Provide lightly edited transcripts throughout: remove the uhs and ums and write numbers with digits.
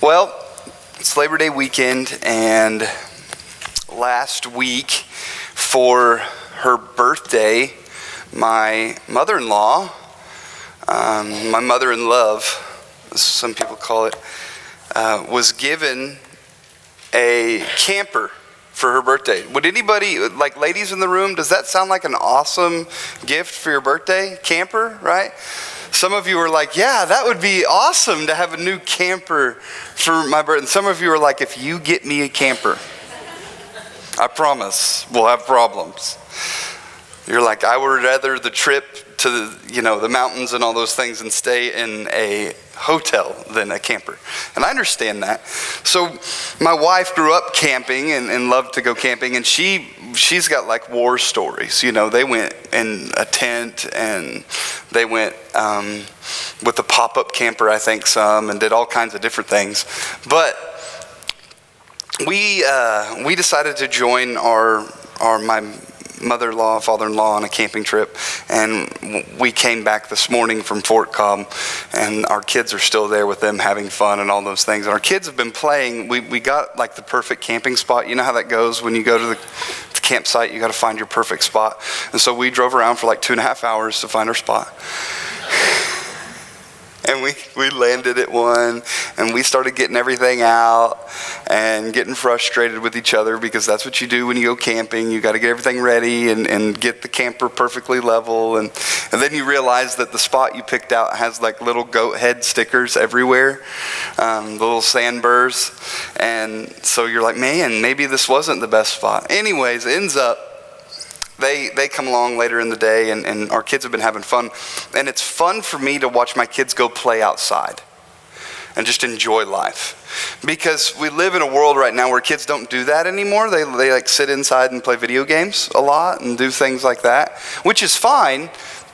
Well, it's Labor Day weekend, and last week for her birthday, my mother-in-law, my mother-in-love, as some people call it, was given a camper for her birthday. Would anybody, like ladies in the room, does that sound like an awesome gift for your birthday? Camper, right? Some of you were like, yeah, that would be awesome to have a new camper for my birthday. And some of you were like, if you get me a camper, I promise we'll have problems. You're like, I would rather the trip to the mountains and all those things and stay in a hotel than a camper. And I understand that. So my wife grew up camping and loved to go camping, and she's got like war stories. They went in a tent, and they went with a pop-up camper, I think, and did all kinds of different things. But we decided to join my mother-in-law, father-in-law on a camping trip, and we came back this morning from Fort Cobb, and our kids are still there with them having fun and all those things. And our kids have been playing. We got like the perfect camping spot. You know how that goes when you go to the campsite, you got to find your perfect spot. And so we drove around for like 2.5 hours to find our spot. And we landed at one, and we started getting everything out and getting frustrated with each other, because that's what you do when you go camping. You got to get everything ready and get the camper perfectly level. And then you realize that the spot you picked out has like little goat head stickers everywhere, the little sandburrs. And so you're like, man, maybe this wasn't the best spot. Anyways, ends up, They come along later in the day, and our kids have been having fun. And it's fun for me to watch my kids go play outside and just enjoy life. Because we live in a world right now where kids don't do that anymore. They like sit inside and play video games a lot and do things like that, which is fine.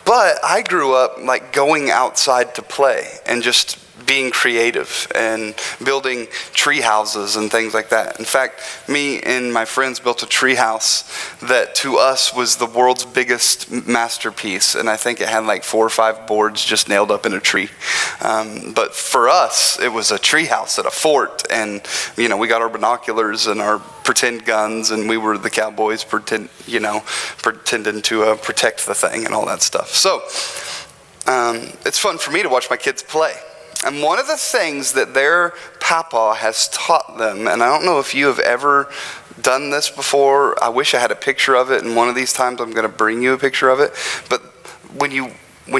But I grew up like going outside to play and just being creative and building tree houses and things like that. In fact, me and my friends built a tree house that to us was the world's biggest masterpiece. And I think it had like 4 or 5 boards just nailed up in a tree. But for us, it was a tree house at a fort. And, we got our binoculars and our pretend guns, and we were the cowboys pretending to protect the thing and all that stuff. So it's fun for me to watch my kids play. And one of the things that their papa has taught them, and I don't know if you have ever done this before, I wish I had a picture of it, and one of these times I'm going to bring you a picture of it, but when you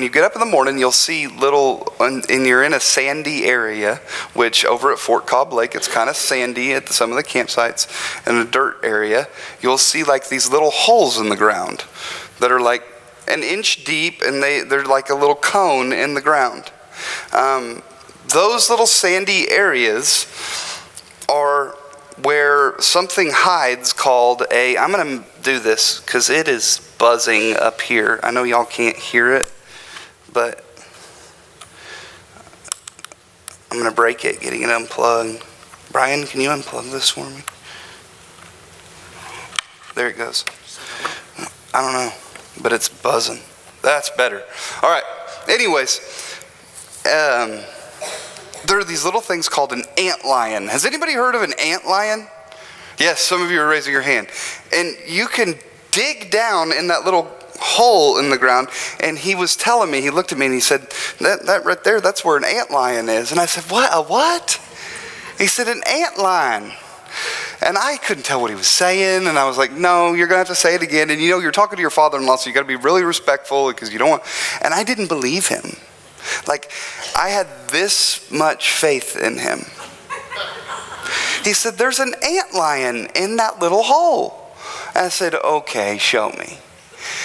get up in the morning, you'll see and you're in a sandy area, which over at Fort Cobb Lake, it's kind of sandy at some of the campsites, in a dirt area, you'll see like these little holes in the ground that are like an inch deep, and they're like a little cone in the ground. Those little sandy areas are where something hides called I'm going to do this because it is buzzing up here. I know y'all can't hear it, but I'm going to break it, getting it unplugged. Brian, can you unplug this for me? There it goes. I don't know, but it's buzzing. That's better. All right. Anyways, there are these little things called an antlion. Has anybody heard of an antlion? Yes, some of you are raising your hand. And you can dig down in that little hole in the ground. And he was telling me, he looked at me and he said, that right there, that's where an antlion is. And I said, what? A what? He said, an antlion. And I couldn't tell what he was saying. And I was like, no, you're going to have to say it again. And you're talking to your father-in-law, so you got to be really respectful because you don't want. And I didn't believe him. Like, I had this much faith in him. He said, there's an antlion in that little hole. And I said, okay, show me.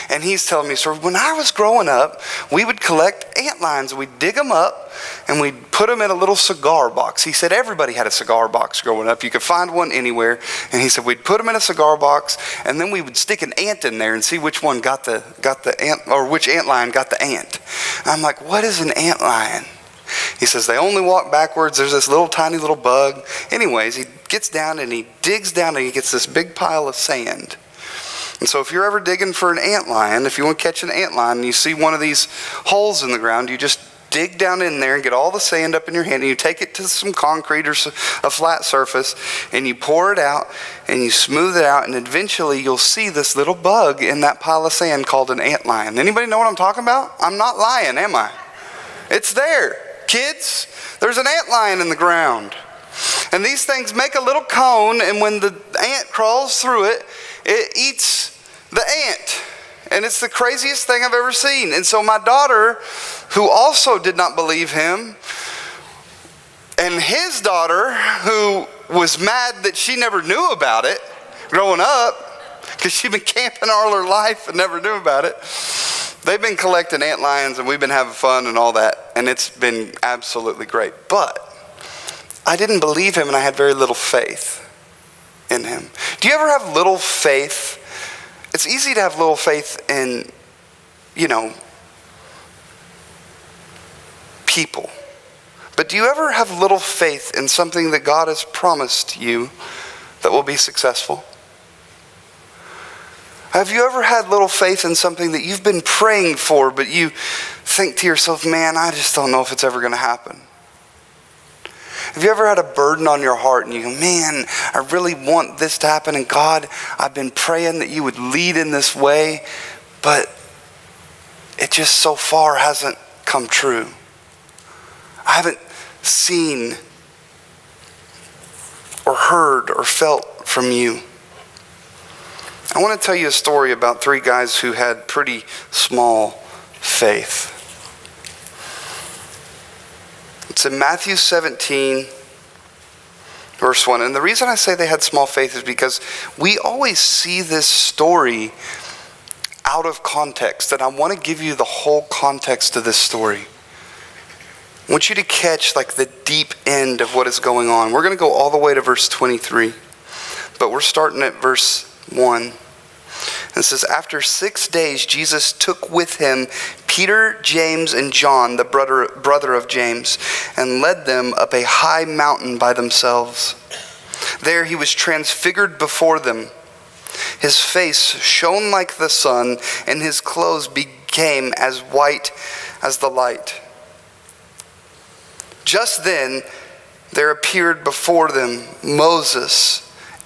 And he's telling me, so when I was growing up, we would collect antlions, we'd dig them up, and we'd put them in a little cigar box. He said everybody had a cigar box growing up. You could find one anywhere. And he said we'd put them in a cigar box, and then we would stick an ant in there and see which one got the ant, or which antlion got the ant. And I'm like, what is an antlion? He says they only walk backwards. There's this little tiny little bug. Anyways, he gets down and he digs down and he gets this big pile of sand. And so if you're ever digging for an antlion, if you want to catch an antlion and you see one of these holes in the ground, you just dig down in there and get all the sand up in your hand, and you take it to some concrete or a flat surface, and you pour it out, and you smooth it out, and eventually you'll see this little bug in that pile of sand called an antlion. Anybody know what I'm talking about? I'm not lying, am I? It's there. Kids, there's an antlion in the ground. And these things make a little cone, and when the ant crawls through it, it eats the ant. And it's the craziest thing I've ever seen. And so my daughter, who also did not believe him, and his daughter, who was mad that she never knew about it growing up, because she'd been camping all her life and never knew about it, they've been collecting antlions, and we've been having fun and all that. And it's been absolutely great. But I didn't believe him, and I had very little faith in him. Do you ever have little faith? It's easy to have little faith in, people. But do you ever have little faith in something that God has promised you that will be successful? Have you ever had little faith in something that you've been praying for, but you think to yourself, man, I just don't know if it's ever going to happen? Have you ever had a burden on your heart and you go, man, I really want this to happen, and God, I've been praying that you would lead in this way, but it just so far hasn't come true. I haven't seen or heard or felt from you. I want to tell you a story about 3 guys who had pretty small faith. It's in Matthew 17, verse 1. And the reason I say they had small faith is because we always see this story out of context. And I want to give you the whole context of this story. I want you to catch the deep end of what is going on. We're going to go all the way to verse 23. But we're starting at verse 1. It says, after 6 days, Jesus took with him Peter, James, and John, the brother of James, and led them up a high mountain by themselves. There he was transfigured before them. His face shone like the sun, and his clothes became as white as the light. Just then, there appeared before them Moses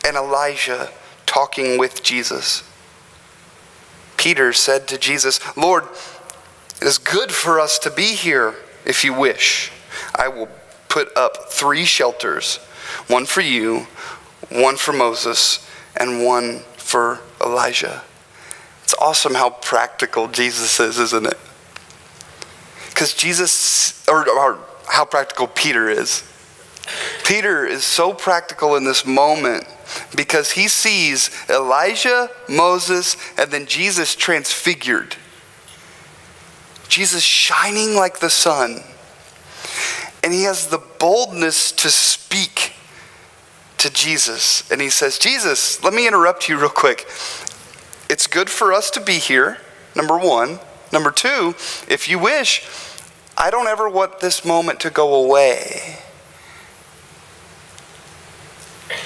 and Elijah talking with Jesus. Peter said to Jesus, Lord, it is good for us to be here. If you wish, I will put up 3 shelters, one for you, one for Moses, and one for Elijah. It's awesome how practical Jesus is, isn't it? Because or how practical Peter is. Peter is so practical in this moment because he sees Elijah, Moses, and then Jesus transfigured. Jesus shining like the sun. And he has the boldness to speak to Jesus. And he says, Jesus, let me interrupt you real quick. It's good for us to be here, number 1. Number 2, if you wish, I don't ever want this moment to go away.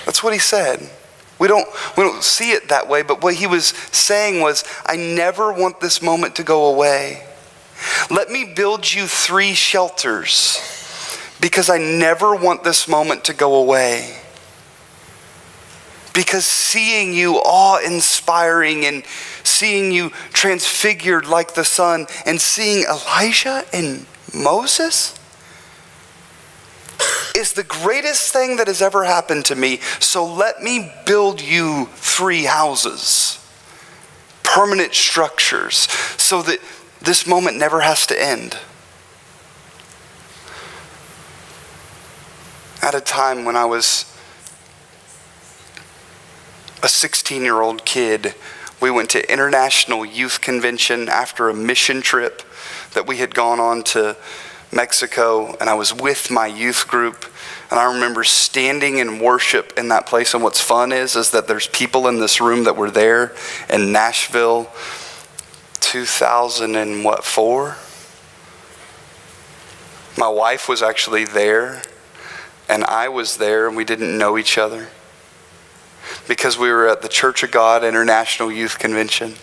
That's what he said. We don't see it that way, but what he was saying was, I never want this moment to go away. Let me build you 3 shelters because I never want this moment to go away. Because seeing you awe-inspiring and seeing you transfigured like the sun and seeing Elijah and Moses is the greatest thing that has ever happened to me. So let me build you 3 houses, permanent structures, so that this moment never has to end. At a time when I was a 16-year-old kid, we went to International Youth Convention after a mission trip that we had gone on to Mexico, and I was with my youth group, and I remember standing in worship in that place. And what's fun is that there's people in this room that were there in Nashville 2004. My wife was actually there, and I was there, and we didn't know each other because we were at the Church of God International Youth Convention.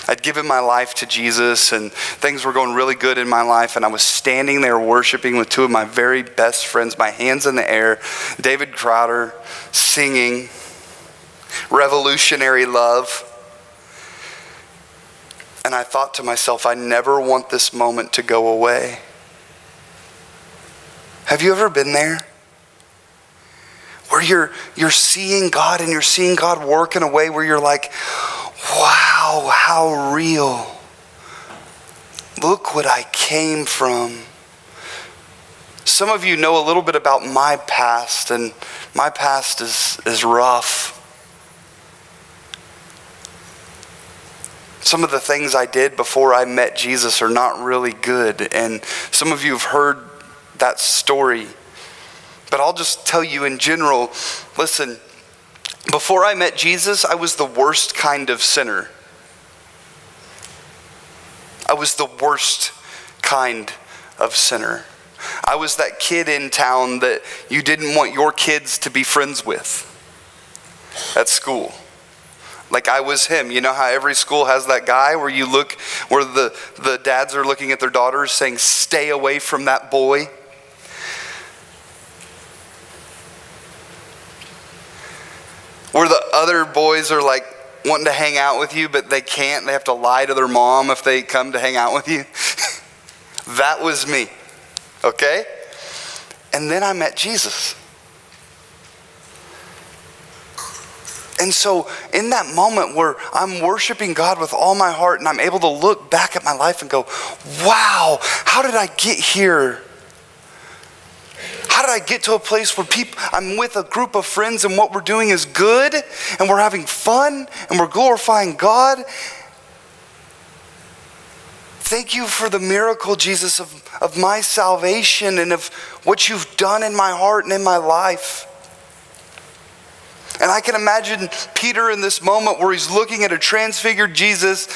I'd given my life to Jesus and things were going really good in my life, and I was standing there worshiping with two of my very best friends, my hands in the air, David Crowder singing Revolutionary Love. And I thought to myself, I never want this moment to go away. Have you ever been there? Where you're seeing God and you're seeing God work in a way where you're like, wow, how real. Look what I came from. Some of you know a little bit about my past, and my past is rough. Some of the things I did before I met Jesus are not really good, and some of you have heard that story. But I'll just tell you in general, listen, before I met Jesus, I was the worst kind of sinner. I was the worst kind of sinner. I was that kid in town that you didn't want your kids to be friends with at school. Like I was him. You know how every school has that guy where you look, where the dads are looking at their daughters saying, stay away from that boy. Where the other boys are like wanting to hang out with you, but they can't. They have to lie to their mom if they come to hang out with you. That was me. Okay? And then I met Jesus. And so in that moment where I'm worshiping God with all my heart and I'm able to look back at my life and go, wow, how did I get here? How did I get to a place where I'm with a group of friends and what we're doing is good and we're having fun and we're glorifying God? Thank you for the miracle, Jesus, of my salvation and of what you've done in my heart and in my life. And I can imagine Peter in this moment where he's looking at a transfigured Jesus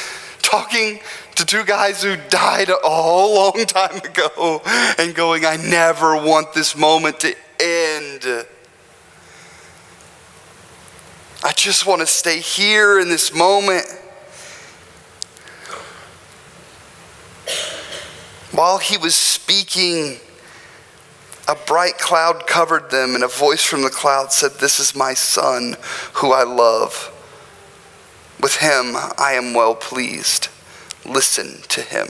talking to two guys who died a whole long time ago and going, I never want this moment to end. I just want to stay here in this moment. While he was speaking, a bright cloud covered them, and a voice from the cloud said, this is my son who I love. With him I am well pleased. Listen to him.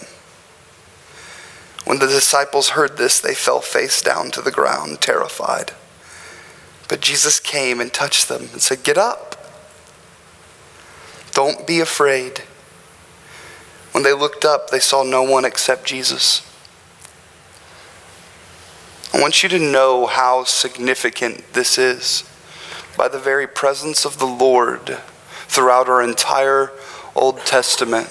When the disciples heard this, they fell face down to the ground, terrified. But Jesus came and touched them and said, get up. Don't be afraid. When they looked up, they saw no one except Jesus. I want you to know how significant this is. By the very presence of the Lord throughout our entire Old Testament,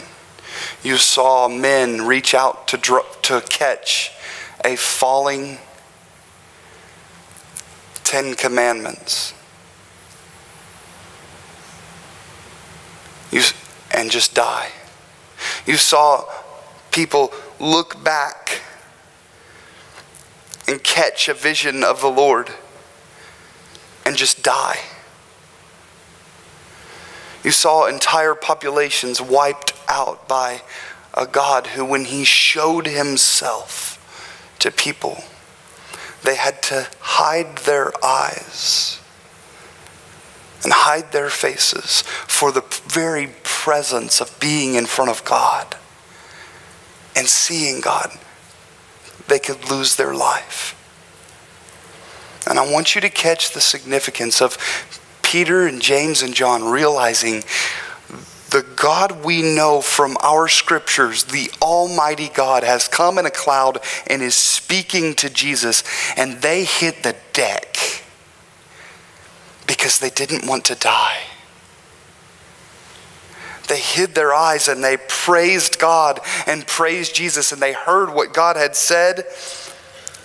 you saw men reach out to catch a falling Ten Commandments. And just die. You saw people look back and catch a vision of the Lord and just die. You saw entire populations wiped out by a God who, when he showed himself to people, they had to hide their eyes and hide their faces for the very presence of being in front of God and seeing God. They could lose their life. And I want you to catch the significance of Peter and James and John realizing the God we know from our scriptures, the Almighty God, has come in a cloud and is speaking to Jesus, and they hit the deck because they didn't want to die. They hid their eyes and they praised God and praised Jesus, and they heard what God had said.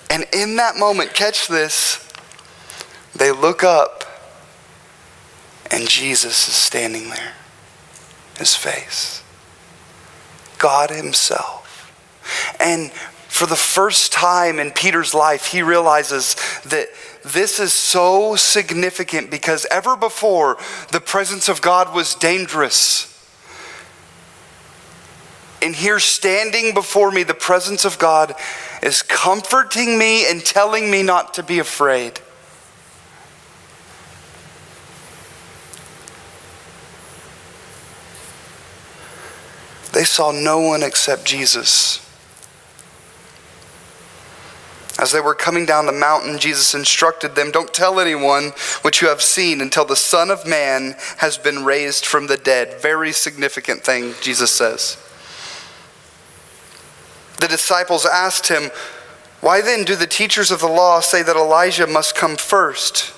And in that moment, catch this, they look up and Jesus is standing there, his face, God himself. And for the first time in Peter's life, he realizes that this is so significant because ever before, the presence of God was dangerous. And here, standing before me, the presence of God is comforting me and telling me not to be afraid. They saw no one except Jesus. As they were coming down the mountain, Jesus instructed them, "Don't tell anyone what you have seen until the Son of Man has been raised from the dead." Very significant thing, Jesus says. The disciples asked him, "Why then do the teachers of the law say that Elijah must come first?"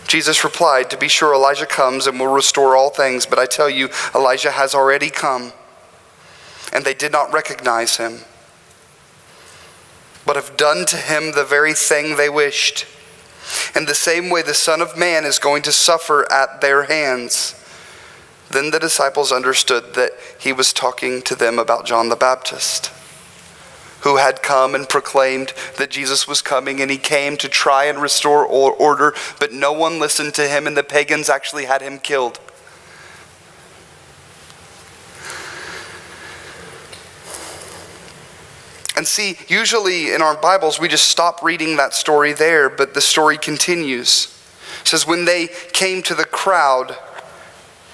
Jesus replied, "To be sure, Elijah comes and will restore all things, but I tell you, Elijah has already come, and they did not recognize him, but have done to him the very thing they wished. In the same way, the Son of Man is going to suffer at their hands." Then the disciples understood that he was talking to them about John the Baptist, who had come and proclaimed that Jesus was coming, and he came to try and restore order, but no one listened to him, and the pagans actually had him killed. And see, usually in our Bibles, we just stop reading that story there, but the story continues. It says, when they came to the crowd,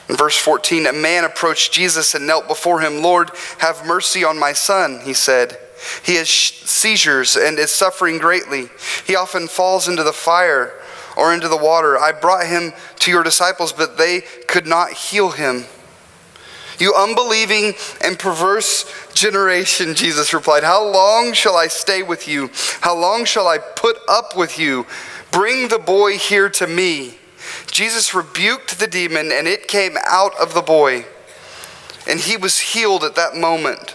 in verse 14, a man approached Jesus and knelt before him. "Lord, have mercy on my son," he said. "He has seizures and is suffering greatly. He often falls into the fire or into the water. I brought him to your disciples, but they could not heal him." "You unbelieving and perverse generation," Jesus replied, "how long shall I stay with you? How long shall I put up with you? Bring the boy here to me." Jesus rebuked the demon, and it came out of the boy, and he was healed at that moment.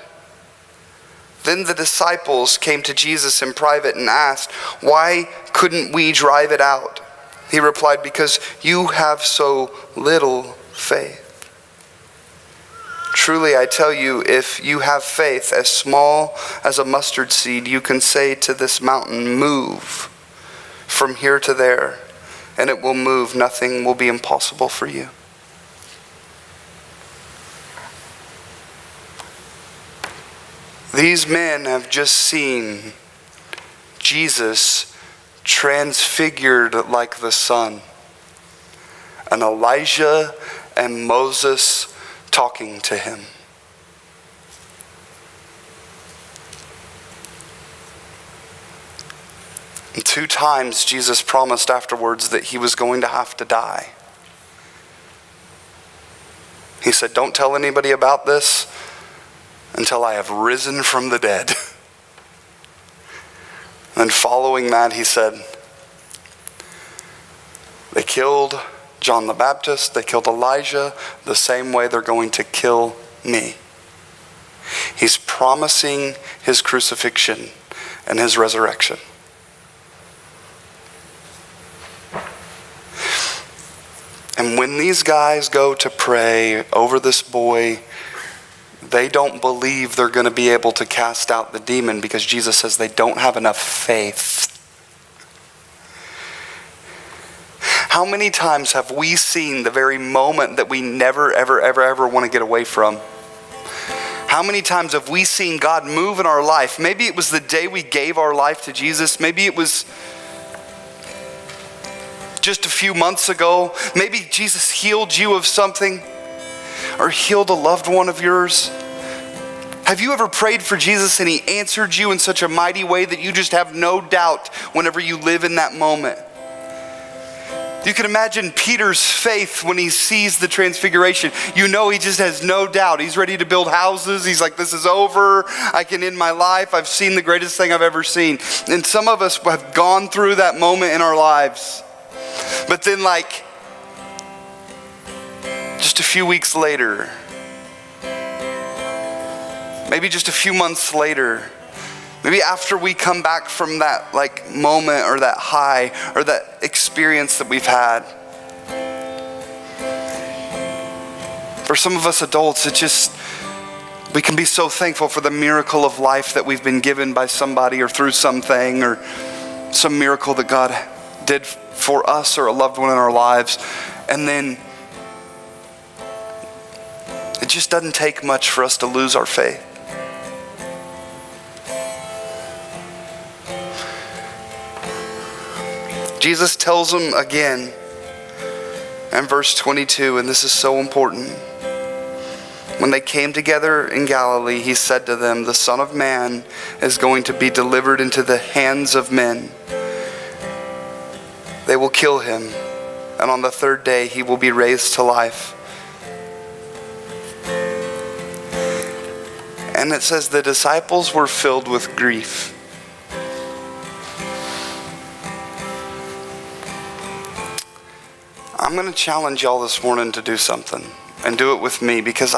Then the disciples came to Jesus in private and asked, "Why couldn't we drive it out?" He replied, "Because you have so little faith. Truly, I tell you, if you have faith as small as a mustard seed, you can say to this mountain, 'Move from here to there,' and it will move. Nothing will be impossible for you." These men have just seen Jesus transfigured like the sun, and Elijah and Moses talking to him. And 2 times Jesus promised afterwards that he was going to have to die. He said, "Don't tell anybody about this until I have risen from the dead." And following that, he said, they killed John the Baptist, they killed Elijah, the same way they're going to kill me. He's promising his crucifixion and his resurrection. And when these guys go to pray over this boy, they don't believe they're going to be able to cast out the demon because Jesus says they don't have enough faith. How many times have we seen the very moment that we never, ever, ever, ever want to get away from? How many times have we seen God move in our life? Maybe it was the day we gave our life to Jesus. Maybe it was just a few months ago. Maybe Jesus healed you of something or healed a loved one of yours. Have you ever prayed for Jesus and he answered you in such a mighty way that you just have no doubt whenever you live in that moment? You can imagine Peter's faith when he sees the transfiguration. You know he just has no doubt. He's ready to build houses. He's like, this is over. I can end my life. I've seen the greatest thing I've ever seen. And some of us have gone through that moment in our lives. But then just a few weeks later, maybe just a few months later, maybe after we come back from that moment or that high or that experience that we've had. For some of us adults, we can be so thankful for the miracle of life that we've been given by somebody or through something or some miracle that God did for us or a loved one in our lives. And then It just doesn't take much for us to lose our faith. Jesus tells them again in verse 22, and this is so important. When they came together in Galilee, he said to them, the Son of Man is going to be delivered into the hands of men. They will kill him, and on the third day he will be raised to life. And it says the disciples were filled with grief. I'm going to challenge y'all this morning to do something, and do it with me, because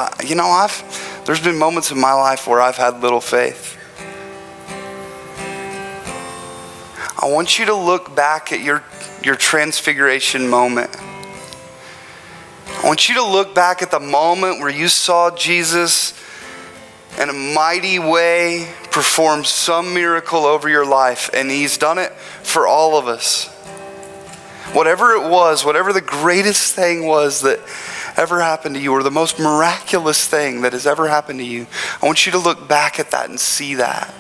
there's been moments in my life where I've had little faith. I want you to look back at your transfiguration moment. I want you to look back at the moment where you saw Jesus in a mighty way perform some miracle over your life, and he's done it for all of us. Whatever it was, whatever the greatest thing was that ever happened to you, or the most miraculous thing that has ever happened to you, I want you to look back at that and see that.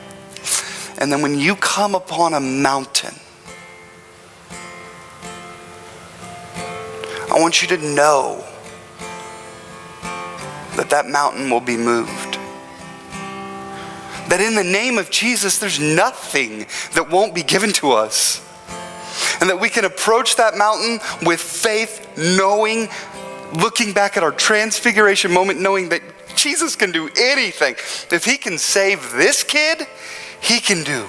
And then when you come upon a mountain, I want you to know that that mountain will be moved. That in the name of Jesus, there's nothing that won't be given to us. And that we can approach that mountain with faith, knowing, looking back at our transfiguration moment, knowing that Jesus can do anything. If he can save this kid, he can do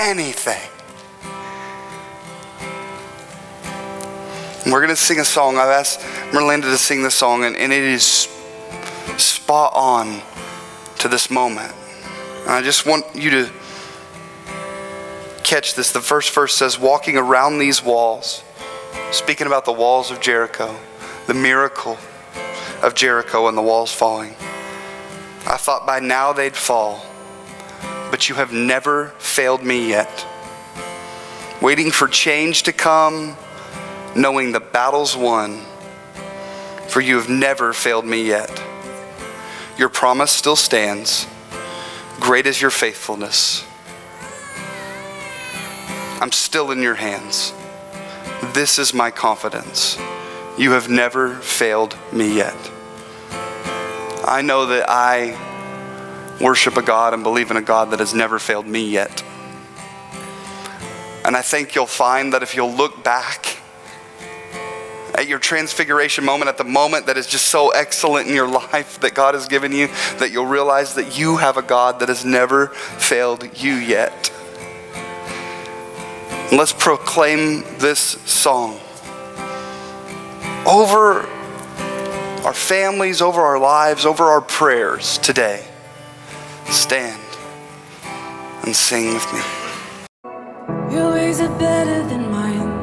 anything. And we're going to sing a song. I've asked Merlinda to sing this song, and it is spot on to this moment. And I just want you to catch this. The first verse says, walking around these walls, speaking about the walls of Jericho, the miracle of Jericho and the walls falling. I thought by now they'd fall, but you have never failed me yet. Waiting for change to come, knowing the battle's won, for you have never failed me yet. Your promise still stands. Great is your faithfulness. I'm still in your hands. This is my confidence. You have never failed me yet. I know that I worship a God and believe in a God that has never failed me yet. And I think you'll find that if you'll look back at your transfiguration moment, at the moment that is just so excellent in your life that God has given you, that you'll realize that you have a God that has never failed you yet. And let's proclaim this song over our families, over our lives, over our prayers today. Stand and sing with me. Your ways are better than mine.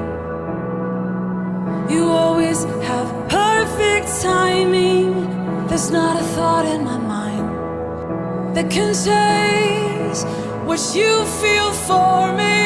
You always have perfect timing. There's not a thought in my mind that can change what you feel for me.